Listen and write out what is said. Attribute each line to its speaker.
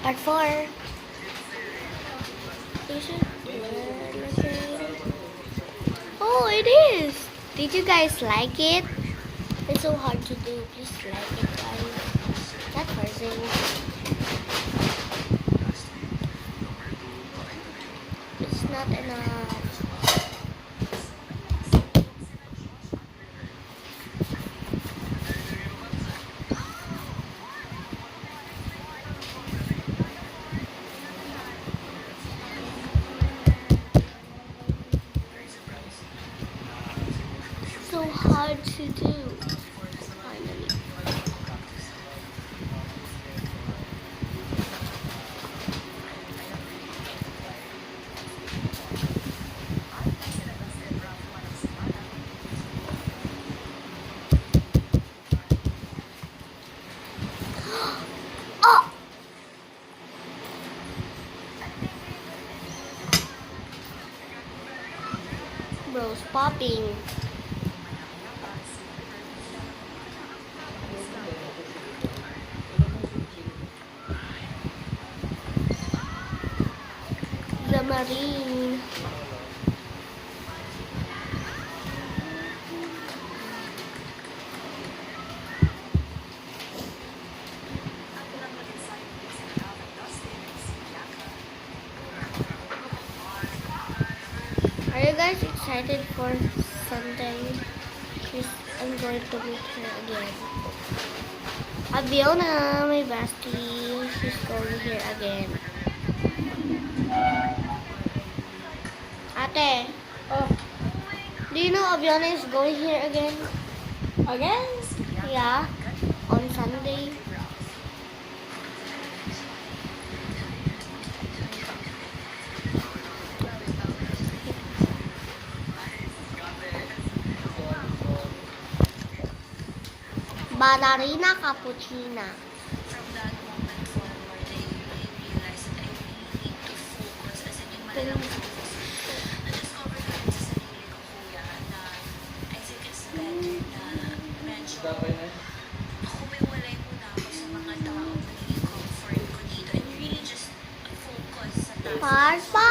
Speaker 1: Part 4. Is it? Oh, it is. Did you guys like it? It's so hard to do. Please like it, guys. Not forcing. It's not enough. So hard to do. Finally. Oh! Bro's popping. The Marine. Are you guys excited for Sunday? I'm going to meet her again. Abiona, my bestie, she's going here again. Ate,
Speaker 2: Oh,
Speaker 1: do you know Abiona is going here again?
Speaker 2: again?
Speaker 1: Yeah, on Sunday. Ballerina Cappuccina. Parpa.